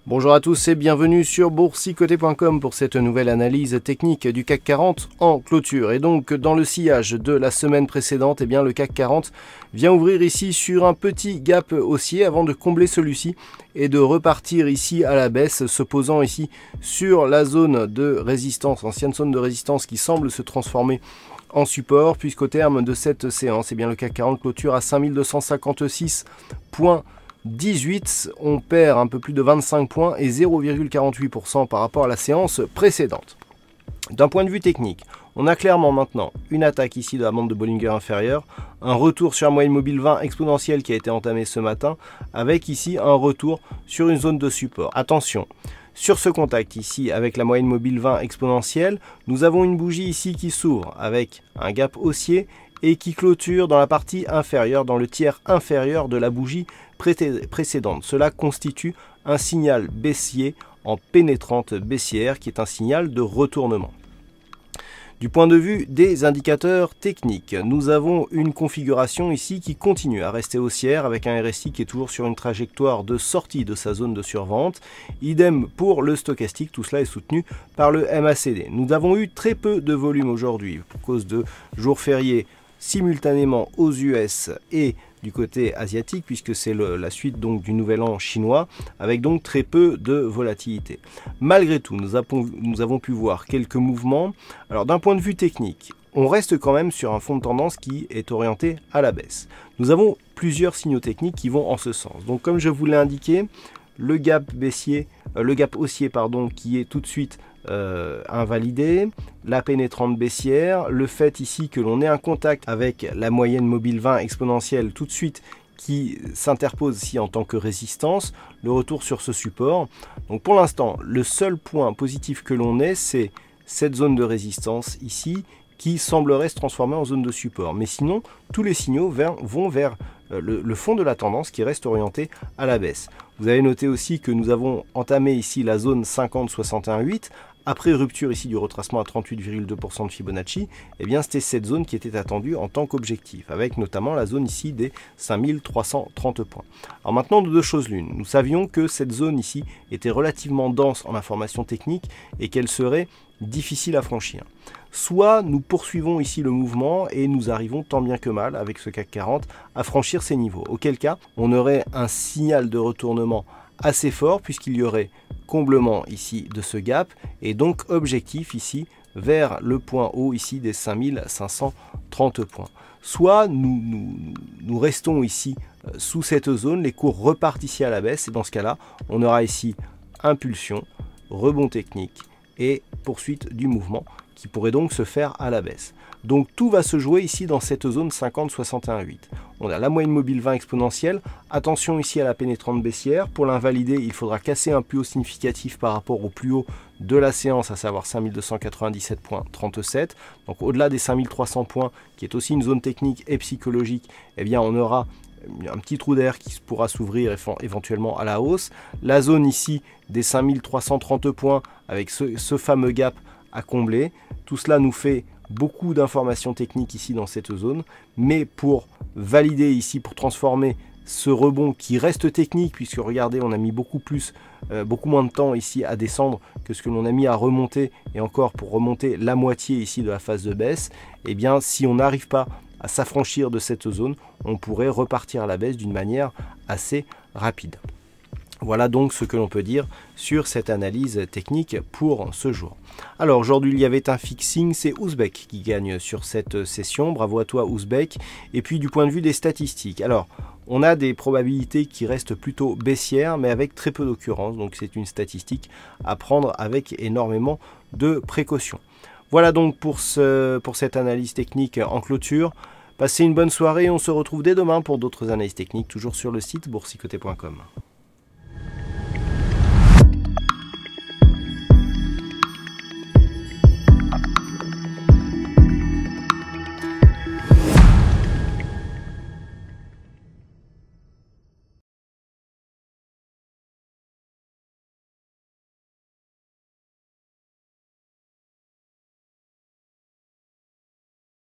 Bonjour à tous et bienvenue sur boursicoté.com pour cette nouvelle analyse technique du CAC 40 en clôture. Et donc dans le sillage de la semaine précédente, eh bien, le CAC 40 vient ouvrir ici sur un petit gap haussier avant de combler celui-ci et de repartir ici à la baisse, se posant ici sur la zone de résistance, ancienne zone de résistance qui semble se transformer en support, puisqu'au terme de cette séance, eh bien, le CAC 40 clôture à 5256,18, on perd un peu plus de 25 points et 0,48% par rapport à la séance précédente. D'un point de vue technique, on a clairement maintenant une attaque ici de la bande de Bollinger inférieure, un retour sur la moyenne mobile 20 exponentielle qui a été entamé ce matin, avec ici un retour sur une zone de support. Attention, sur ce contact ici avec la moyenne mobile 20 exponentielle, nous avons une bougie ici qui s'ouvre avec un gap haussier et qui clôture dans la partie inférieure, dans le tiers inférieur de la bougie précédente. Cela constitue un signal baissier en pénétrante baissière qui est un signal de retournement. Du point de vue des indicateurs techniques, nous avons une configuration ici qui continue à rester haussière avec un RSI qui est toujours sur une trajectoire de sortie de sa zone de survente. Idem pour le stochastique, tout cela est soutenu par le MACD. Nous avons eu très peu de volume aujourd'hui pour cause de jours fériés simultanément aux US et du côté asiatique, puisque c'est la suite donc du nouvel an chinois, avec donc très peu de volatilité. Malgré tout, nous avons pu voir quelques mouvements. Alors d'un point de vue technique, on reste quand même sur un fond de tendance qui est orienté à la baisse. Nous avons plusieurs signaux techniques qui vont en ce sens. Donc comme je vous l'ai indiqué, le gap haussier qui est tout de suite invalidé, la pénétrante baissière, le fait ici que l'on ait un contact avec la moyenne mobile 20 exponentielle tout de suite qui s'interpose ici en tant que résistance, le retour sur ce support. Donc pour l'instant, le seul point positif que l'on ait, c'est cette zone de résistance ici qui semblerait se transformer en zone de support. Mais sinon, tous les signaux vont vers le fond de la tendance qui reste orienté à la baisse. Vous avez noté aussi que nous avons entamé ici la zone 50-61,8. Après rupture ici du retracement à 38,2% de Fibonacci, eh bien c'était cette zone qui était attendue en tant qu'objectif, avec notamment la zone ici des 5330 points. Alors maintenant, de deux choses l'une. Nous savions que cette zone ici était relativement dense en information technique et qu'elle serait difficile à franchir. Soit nous poursuivons ici le mouvement et nous arrivons tant bien que mal avec ce CAC 40 à franchir ces niveaux. Auquel cas, on aurait un signal de retournement assez fort puisqu'il y aurait comblement ici de ce gap et donc objectif ici vers le point haut ici des 5530 points. Soit nous restons ici sous cette zone, les cours repartent ici à la baisse et dans ce cas-là, on aura ici impulsion, rebond technique et poursuite du mouvement qui pourrait donc se faire à la baisse. Donc tout va se jouer ici dans cette zone 50-61,8. On a la moyenne mobile 20 exponentielle. Attention ici à la pénétrante baissière. Pour l'invalider, il faudra casser un plus haut significatif par rapport au plus haut de la séance, à savoir 5297,37. Donc au-delà des 5300 points, qui est aussi une zone technique et psychologique, eh bien on aura un petit trou d'air qui pourra s'ouvrir éventuellement à la hausse. La zone ici des 5330 points avec ce fameux gap à combler. Tout cela nous fait beaucoup d'informations techniques ici dans cette zone, mais pour valider ici, pour transformer ce rebond qui reste technique, puisque regardez, on a mis beaucoup moins de temps ici à descendre que ce que l'on a mis à remonter, et encore pour remonter la moitié ici de la phase de baisse, et bien si on n'arrive pas à s'affranchir de cette zone, on pourrait repartir à la baisse d'une manière assez rapide. Voilà donc ce que l'on peut dire sur cette analyse technique pour ce jour. Alors aujourd'hui il y avait un fixing, c'est Ouzbek qui gagne sur cette session, bravo à toi Ouzbek. Et puis du point de vue des statistiques, alors on a des probabilités qui restent plutôt baissières mais avec très peu d'occurrences, donc c'est une statistique à prendre avec énormément de précautions. Voilà donc pour cette analyse technique en clôture. Passez une bonne soirée, on se retrouve dès demain pour d'autres analyses techniques, toujours sur le site boursicoté.com.